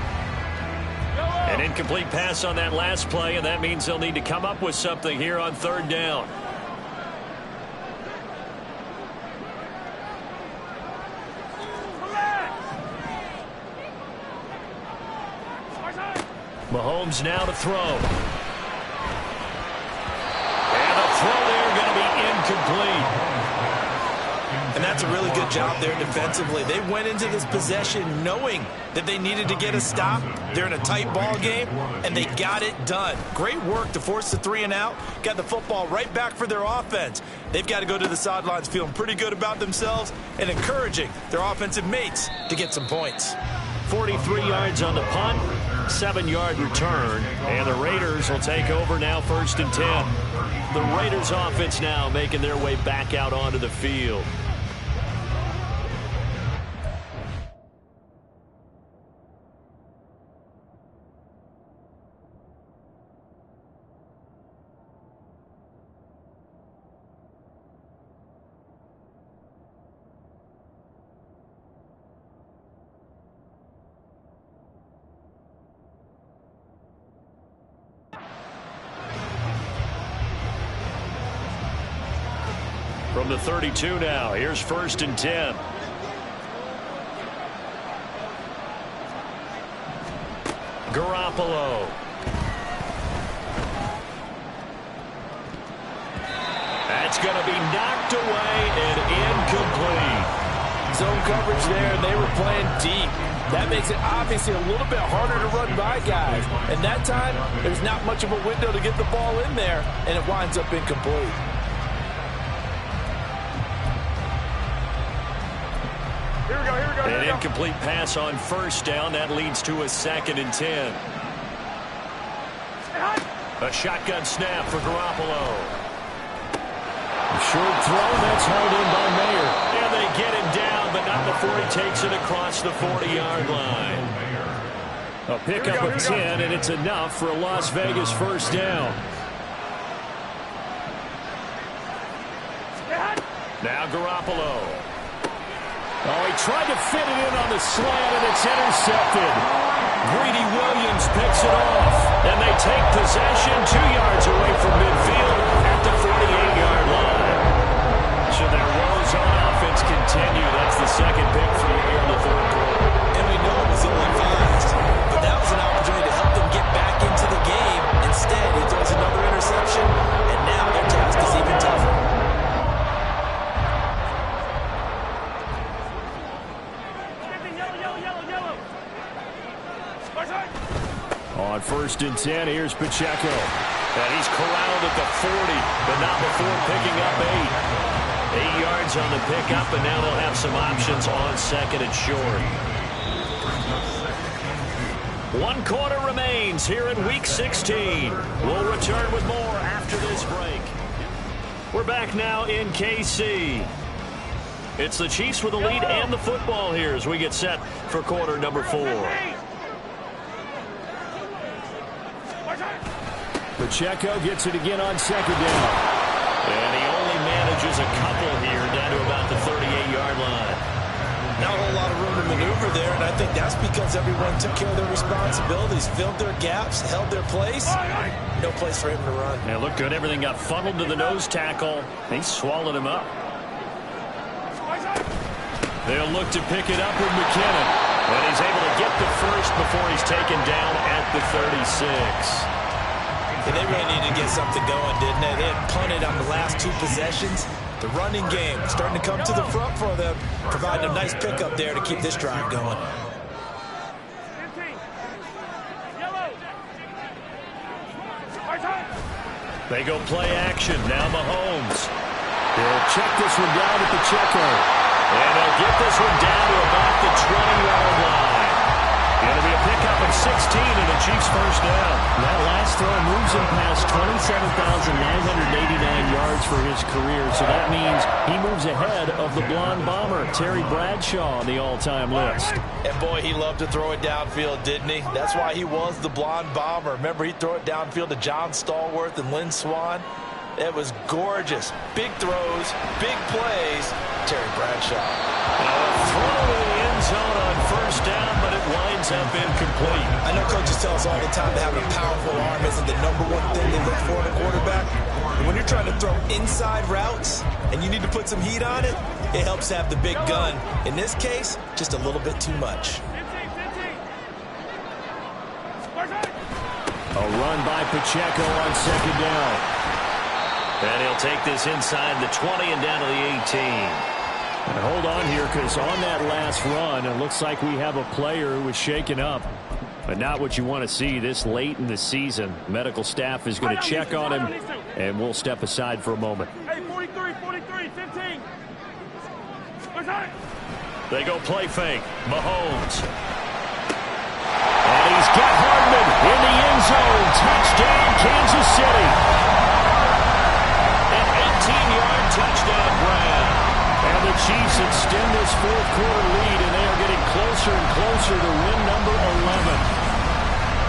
An incomplete pass on that last play, and that means they'll need to come up with something here on third down. Mahomes now to throw. And the throw there going to be incomplete. And that's a really good job there defensively. They went into this possession knowing that they needed to get a stop. They're in a tight ball game, and they got it done. Great work to force the 3 and out. Got the football right back for their offense. They've got to go to the sidelines feeling pretty good about themselves and encouraging their offensive mates to get some points. 43 yards on the punt, 7-yard return, and the Raiders will take over now 1st and 10. The Raiders offense now making their way back out onto the field. From the 32 now, here's 1st and 10. Garoppolo. That's going to be knocked away and incomplete. Zone coverage there, and they were playing deep. That makes it obviously a little bit harder to run by guys. And that time, there's not much of a window to get the ball in there, and it winds up incomplete. An incomplete pass on 1st down. That leads to a 2nd and 10. A shotgun snap for Garoppolo. A short throw that's held in by Mayer. And they get him down, but not before he takes it across the 40-yard line. A pickup of 10, and it's enough for a Las Vegas 1st down. Now Garoppolo. Oh, he tried to fit it in on the slant, and it's intercepted. Greedy Williams picks it off, and they take possession 2 yards away from midfield at the 48-yard line. So their woes on offense continue. That's the 2nd pick for the year in the 4th quarter. And we know it was only fast, but that was an opportunity to help them get back into the game. Instead, he throws another interception, and now their task is even tougher. and 10. Here's Pacheco. And he's corralled at the 40, but not before picking up 8. 8 yards on the pickup, and now they'll have some options on second and short. 1 quarter remains here in Week 16. We'll return with more after this break. We're back now in KC. It's the Chiefs with the lead and the football here as we get set for quarter number 4. Pacheco gets it again on second down. And he only manages a couple here down to about the 38-yard line. Not a whole lot of room to maneuver there, and I think that's because everyone took care of their responsibilities, filled their gaps, held their place. No place for him to run. Yeah, looked good. Everything got funneled to the nose tackle. He swallowed him up. They'll look to pick it up with McKinnon. And he's able to get the first before he's taken down at the 36. And they really needed to get something going, didn't they? They had punted on the last 2 possessions. The running game starting to come to the front for them, providing a nice pickup there to keep this drive going. They go play action. Now Mahomes. He'll check this one down at Pacheco. And they'll get this one down to about the 20-yard line. Going to be a pickup at 16 and the Chiefs first down. That last throw moves him past 27,989 yards for his career, so that means he moves ahead of the blonde bomber, Terry Bradshaw, on the all-time list. And boy, he loved to throw it downfield, didn't he? That's why he was the blonde bomber. Remember, he'd throw it downfield to John Stallworth and Lynn Swann. It was gorgeous. Big throws, big plays. Terry Bradshaw. Now a throw in the end zone on first down, but it winds up incomplete. I know coaches tell us all the time that having a powerful arm isn't the #1 thing they look for in a quarterback. But when you're trying to throw inside routes and you need to put some heat on it, it helps to have the big gun. In this case, just a little bit too much. A run by Pacheco on second down. And he'll take this inside the 20 and down to the 18. And hold on here, because on that last run, it looks like we have a player who was shaken up. But not what you want to see this late in the season. Medical staff is going to check on him, and we'll step aside for a moment. Hey, 43, 15. They go play fake. Mahomes. And he's got Hardman in the end zone. Touchdown, Kansas City. An 18-yard touchdown grab. And the Chiefs extend this fourth quarter lead, and they are getting closer and closer to win number 11.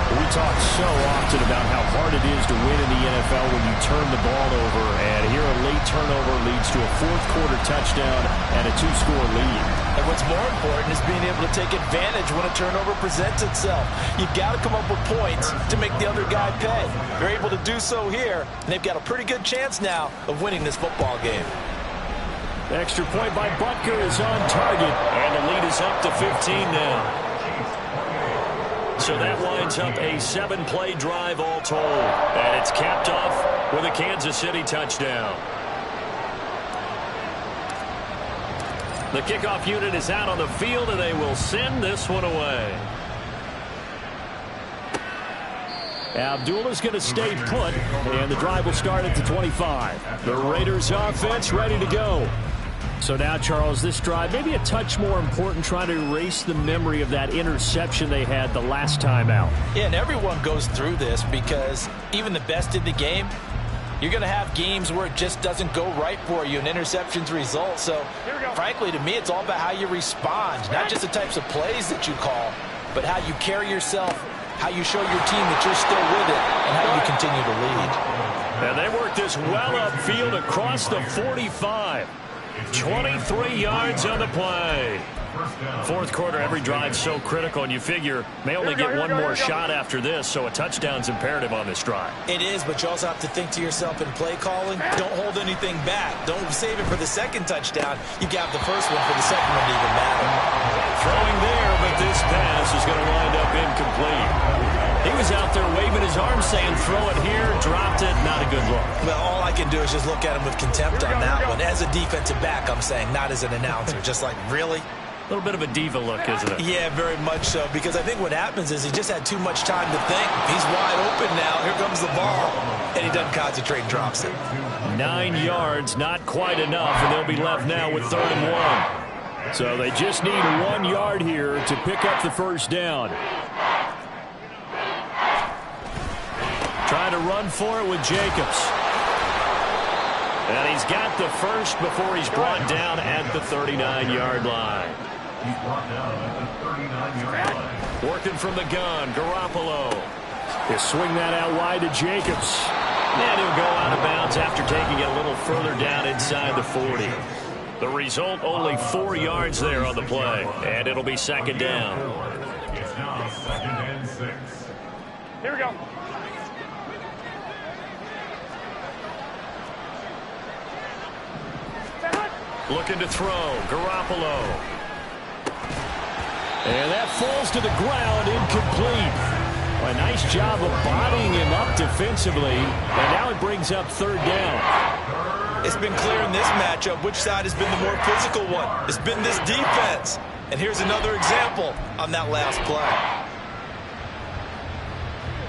We talk so often about how hard it is to win in the NFL when you turn the ball over, and here a late turnover leads to a fourth quarter touchdown and a 2-score lead. And what's more important is being able to take advantage when a turnover presents itself. You've got to come up with points to make the other guy pay. They're able to do so here, and they've got a pretty good chance now of winning this football game. Extra point by Butker is on target. And the lead is up to 15 now. So that winds up a 7-play drive all told. And it's capped off with a Kansas City touchdown. The kickoff unit is out on the field, and they will send this one away. Abdullah's going to stay put, and the drive will start at the 25. The Raiders offense ready to go. So now, Charles, this drive maybe a touch more important, trying to erase the memory of that interception they had the last time out. Yeah, and everyone goes through this because even the best in the game, you're going to have games where it just doesn't go right for you and interceptions result. So, frankly, to me, it's all about how you respond, not just the types of plays that you call, but how you carry yourself, how you show your team that you're still with it, and how you continue to lead. And they work this well upfield across the 45. 23 yards on the play. Fourth quarter, every drive's so critical, and you figure may only get one more shot after this, so a touchdown's imperative on this drive. It is, but you also have to think to yourself in play calling, don't hold anything back. Don't save it for the second touchdown. You got the first one for the second one to even matter. Throwing there, but this pass is going to wind up incomplete. He was out there waving his arm saying, throw it here, dropped it, not a good look. Well, all I can do is just look at him with contempt on that one. As a defensive back, I'm saying, not as an announcer. Just like, really? A little bit of a diva look, isn't it? Yeah, very much so, because I think what happens is he just had too much time to think. He's wide open now. Here comes the ball, and he doesn't concentrate and drops it. 9 yards, not quite enough, and they'll be left now with 3rd and 1. So they just need 1 yard here to pick up the first down. Trying to run for it with Jacobs. And he's got the first before he's brought down at the 39-yard line. Working from the gun, Garoppolo. He'll swing that out wide to Jacobs. And he'll go out of bounds after taking it a little further down inside the 40. The result, only 4 yards there on the play. And it'll be 2nd down. Here we go. Looking to throw, Garoppolo. And that falls to the ground, incomplete. A nice job of bodying him up defensively. And now it brings up 3rd down. It's been clear in this matchup which side has been the more physical one. It's been this defense. And here's another example on that last play.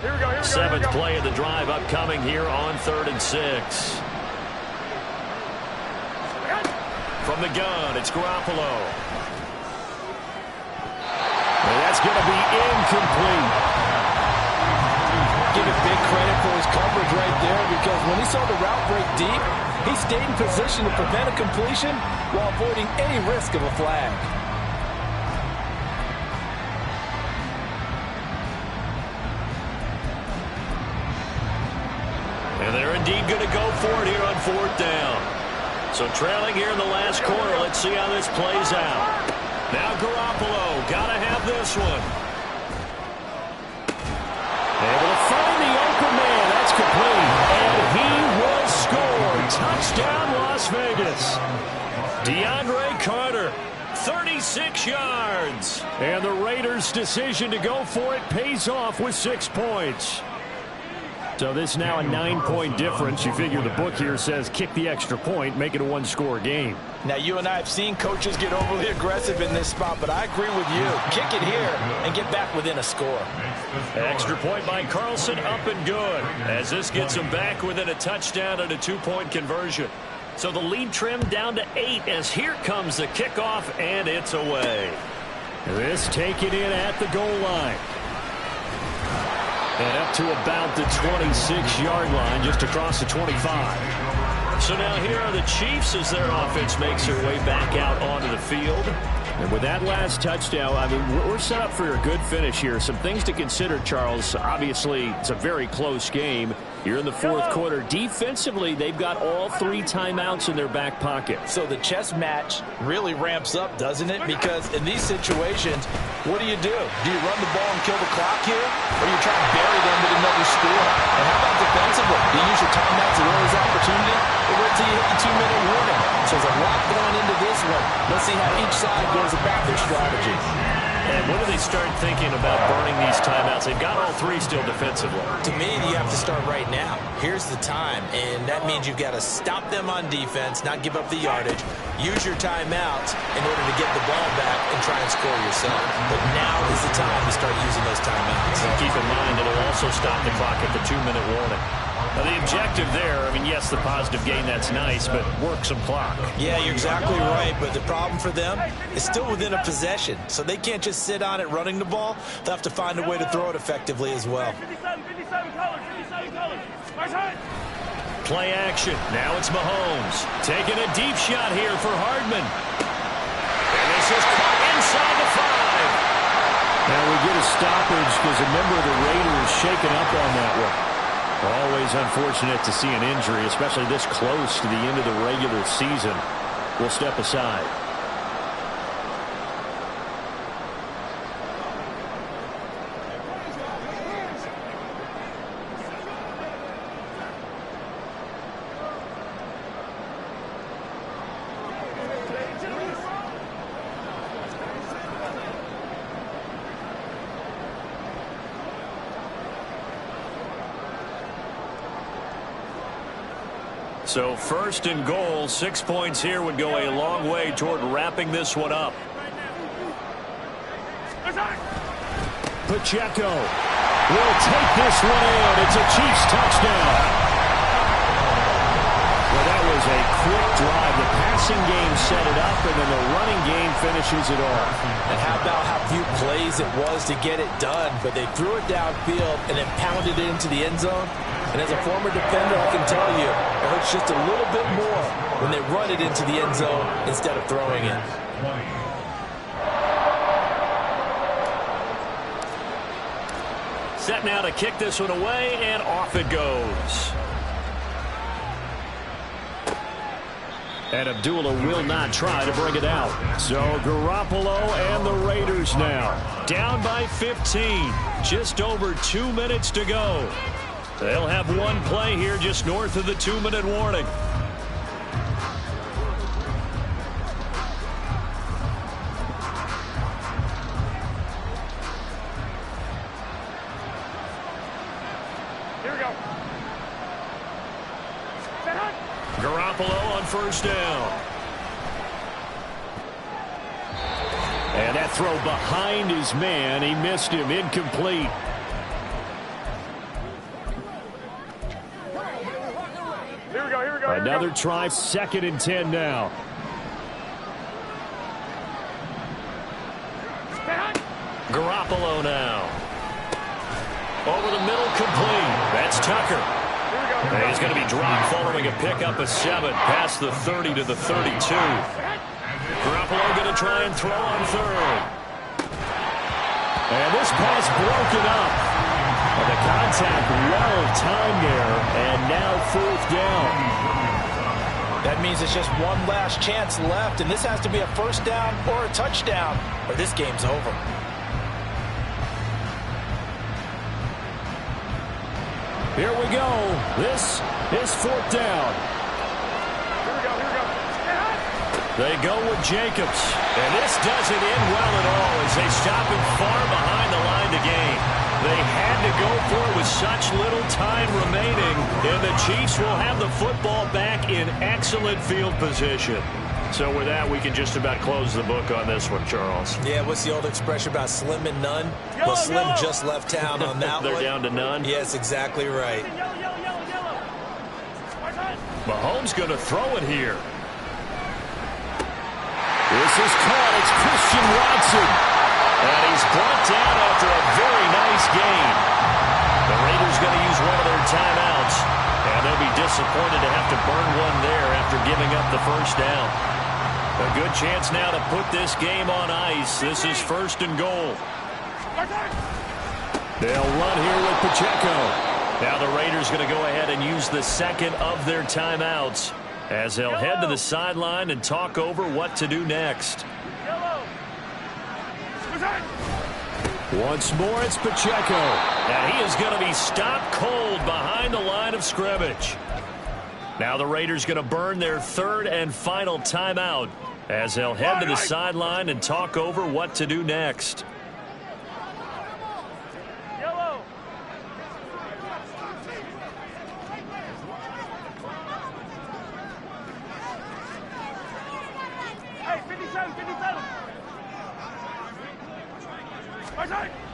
Here we go. 7th play of the drive upcoming here on 3rd and 6. From the gun, it's Garoppolo. And that's going to be incomplete. Give it big credit for his coverage right there, because when he saw the route break deep, he stayed in position to prevent a completion while avoiding any risk of a flag. And they're indeed going to go for it here on 4th down. So trailing here in the last quarter. Let's see how this plays out. Now Garoppolo, got to have this one. Able to find the open man. That's complete. And he will score. Touchdown, Las Vegas. DeAndre Carter, 36 yards. And the Raiders' decision to go for it pays off with 6 points. So this now a 9-point difference. You figure the book here says kick the extra point, make it a 1-score game. Now, you and I have seen coaches get overly aggressive in this spot, but I agree with you. Kick it here and get back within a score. Extra point by Carlson, up and good. As this gets him back within a touchdown and a 2-point conversion. So the lead trimmed down to 8 as here comes the kickoff, and it's away. This taken in at the goal line. And up to about the 26-yard line, just across the 25. So now here are the Chiefs as their offense makes their way back out onto the field. And with that last touchdown, I mean, we're set up for a good finish here. Some things to consider, Charles. Obviously, it's a very close game. You're in the 4th quarter. Defensively, they've got all 3 timeouts in their back pocket. So the chess match really ramps up, doesn't it? Because in these situations, what do? Do you run the ball and kill the clock here? Or do you try to bury them with another score? And how about defensively? Do you use your timeouts at early opportunity? Or wait till you hit the 2-minute warning? So there's a lot going into this one. Let's see how each side goes about their strategy. And when do they start thinking about burning these timeouts? They've got all 3 still defensively. To me, you have to start right now. Here's the time, and that means you've got to stop them on defense, not give up the yardage, use your timeouts in order to get the ball back and try and score yourself. But now is the time to start using those timeouts. And keep in mind, it'll also stop the clock at the 2-minute warning. Now, the objective there, I mean, yes, the positive gain, that's nice, but work some clock. Yeah, you're exactly right, but the problem for them is still within a possession, so they can't just sit on it running the ball. They'll have to find a way to throw it effectively as well. 57 colors. My time. Play action. Now it's Mahomes. Taking a deep shot here for Hardman. And this is caught inside the 5. Now we get a stoppage because a member of the Raiders shaken up on that one. Always unfortunate to see an injury, especially this close to the end of the regular season. We'll step aside. So 1st and goal, 6 points here would go a long way toward wrapping this one up. Pacheco will take this one in. It's a Chiefs touchdown. Well, that was a quick drive. The passing game set it up, and then the running game finishes it off. And how about how few plays it was to get it done, but they threw it downfield and then pounded it into the end zone. And as a former defender, I can tell you, it hurts just a little bit more when they run it into the end zone instead of throwing it. Set now to kick this one away, and off it goes. And Abdullah will not try to bring it out. So Garoppolo and the Raiders now down by 15. Just over 2 minutes to go. They'll have one play here just north of the 2-minute warning. Garoppolo on first down. And that throw behind his man. He missed him. Incomplete. Here we go. Another try. 2nd and 10 now. Garoppolo now. Over the middle, complete. That's Tucker. And he's going to be dropped following a pickup of 7 past the 30 to the 32. Garoppolo going to try and throw on 3rd. And this pass broken up. And the contact well timed there. And now 4th down. That means it's just one last chance left, and this has to be a first down or a touchdown, or this game's over. Here we go. This is 4th down. Here we go. They go with Jacobs. And this doesn't end well at all as they stop him far behind the line to gain. They had to go for it with such little time remaining. And the Chiefs will have the football back in excellent field position. So with that, we can just about close the book on this one, Charles. Yeah, what's the old expression about slim and none? Well, Slim just left town on that They're one. down to none? Yes, exactly right. Yellow. Mahomes going to throw it here. This is caught. It's Christian Watson. And he's brought down after a very nice game. The Raiders going to use one of their timeouts. And they'll be disappointed to have to burn one there after giving up the first down. A good chance now to put this game on ice. This is 1st and goal. They'll run here with Pacheco. Now the Raiders going to go ahead and use the 2nd of their timeouts as they'll head to the sideline and talk over what to do next. Once more, it's Pacheco. And he is going to be stopped cold behind the line of scrimmage. Now the Raiders going to burn their 3rd and final timeout as they'll head to the sideline and talk over what to do next.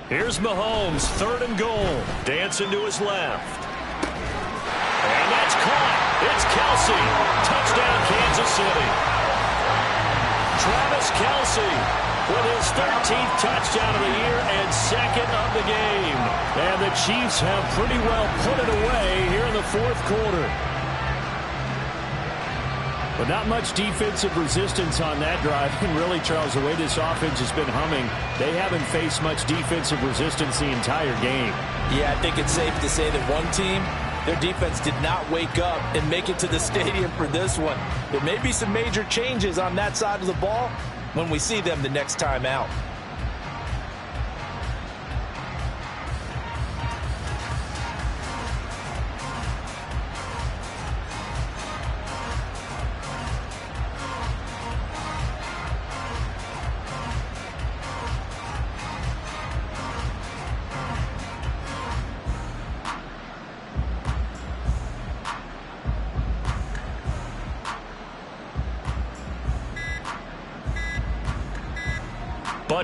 Here's Mahomes, 3rd and goal. Dancing to his left. And that's caught. It's Kelsey. Touchdown, Kansas City. Travis Kelsey with his 13th touchdown of the year and 2nd of the game. And the Chiefs have pretty well put it away here in the 4th quarter. But not much defensive resistance on that drive. And really, Charles, the way this offense has been humming, they haven't faced much defensive resistance the entire game. Yeah, I think it's safe to say that one team, their defense did not wake up and make it to the stadium for this one. There may be some major changes on that side of the ball when we see them the next time out.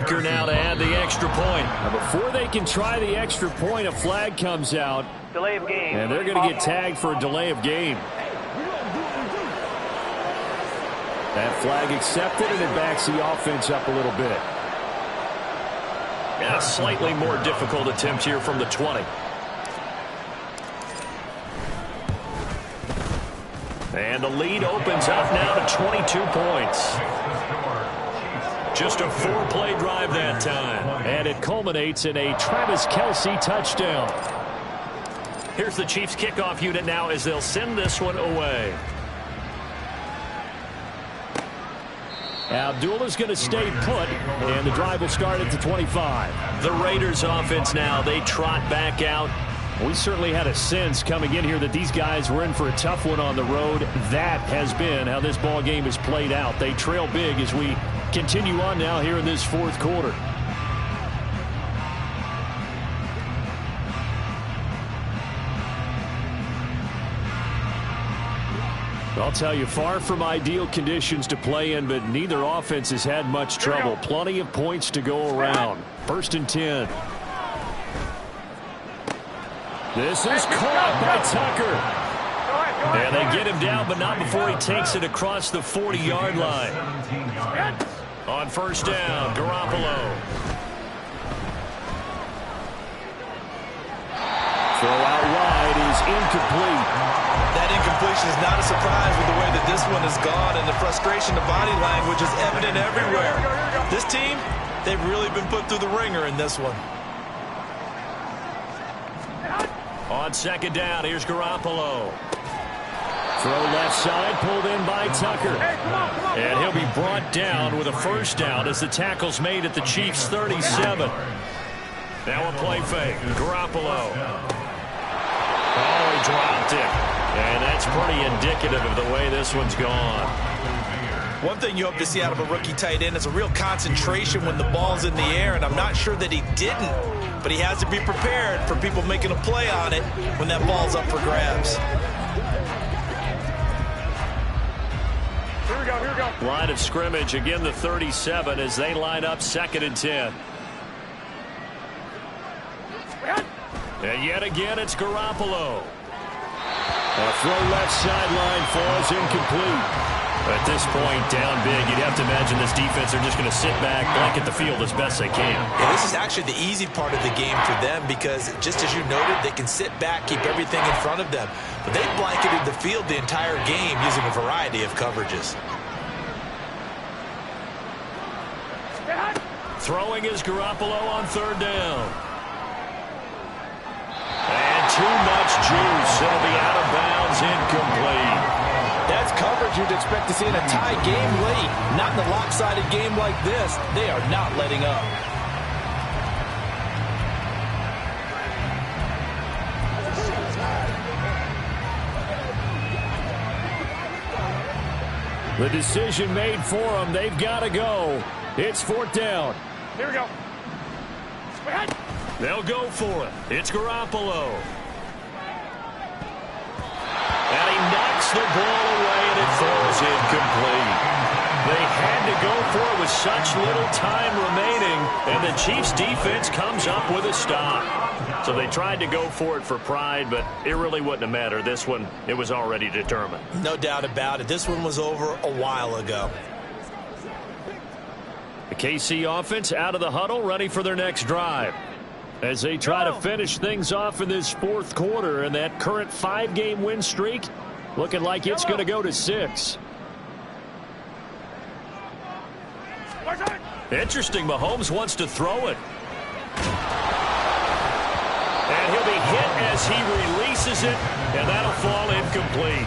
bunker now to add the extra point. Now before they can try the extra point, a flag comes out. Delay of game. And they're going to get tagged for a delay of game. That flag accepted, and it backs the offense up a little bit. Yeah, a slightly more difficult attempt here from the 20. And the lead opens up now to 22 points. Just a 4-play drive that time. And it culminates in a Travis Kelce touchdown. Here's the Chiefs kickoff unit now as they'll send this one away. Abdullah's going to stay put, and the drive will start at the 25. The Raiders offense now, they trot back out. We certainly had a sense coming in here that these guys were in for a tough one on the road. That has been how this ball game has played out. They trail big as we continue on now here in this fourth quarter. I'll tell you, far from ideal conditions to play in, but neither offense has had much trouble. Plenty of points to go around. 1st and 10. This is caught by Tucker. And they get him down, but not before he takes it across the 40-yard line. On 1st down, Garoppolo. Throw out wide is incomplete. That incompletion is not a surprise with the way that this one has gone, and the frustration, the body language is evident everywhere. This team, they've really been put through the ringer in this one. On 2nd down, here's Garoppolo. Throw left side, pulled in by Tucker. And he'll be brought down with a 1st down as the tackle's made at the Chiefs' 37. Now a play fake. Garoppolo. Oh, he dropped it. And that's pretty indicative of the way this one's gone. One thing you hope to see out of a rookie tight end is a real concentration when the ball's in the air, and I'm not sure that he didn't, but he has to be prepared for people making a play on it when that ball's up for grabs. Here we go, here we go. Line of scrimmage, again the 37 as they line up 2nd and 10. And yet again, it's Garoppolo. A throw left sideline falls incomplete. At this point, down big, you'd have to imagine this defense are just going to sit back, blanket the field as best they can. Yeah, this is actually the easy part of the game for them because, just as you noted, they can sit back, keep everything in front of them. But they blanketed the field the entire game using a variety of coverages. Throwing is Garoppolo on 3rd down. And too much juice. It'll be out of bounds, incomplete. That's coverage you'd expect to see in a tie game late. Not in a lopsided game like this. They are not letting up. The decision made for them. They've got to go. It's 4th down. Here we go. They'll go for it. It's Garoppolo. And he knocks the ball away, and it falls incomplete. They had to go for it with such little time remaining, and the Chiefs' defense comes up with a stop. So they tried to go for it for pride, but it really wouldn't have mattered. This one, it was already determined. No doubt about it. This one was over a while ago. The KC offense out of the huddle, ready for their next drive. As they try to finish things off in this 4th quarter, and that current 5-game win streak looking like it's going to go to 6. Interesting, Mahomes wants to throw it. And he'll be hit as he releases it, and that'll fall incomplete.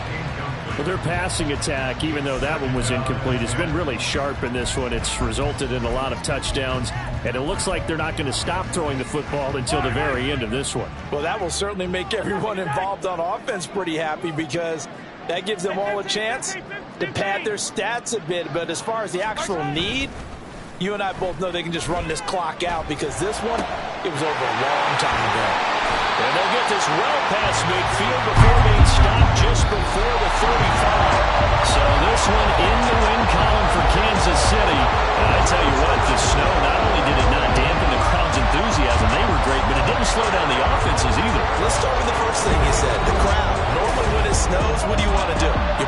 Well, their passing attack, even though that one was incomplete, has been really sharp in this one. It's resulted in a lot of touchdowns, and it looks like they're not going to stop throwing the football until the very end of this one. Well, that will certainly make everyone involved on offense pretty happy because that gives them all a chance to pad their stats a bit. But as far as the actual need, you and I both know they can just run this clock out because this one, it was over a long time ago. And they'll get this well past midfield before being stopped just before the 35. So this one in the win column for Kansas City. And I tell you what, the snow, not only did it not dampen the crowd's enthusiasm, they were great, but it didn't slow down the offenses either. Let's start with the first thing you said, the crowd. Normally when it snows, what do you want to do? You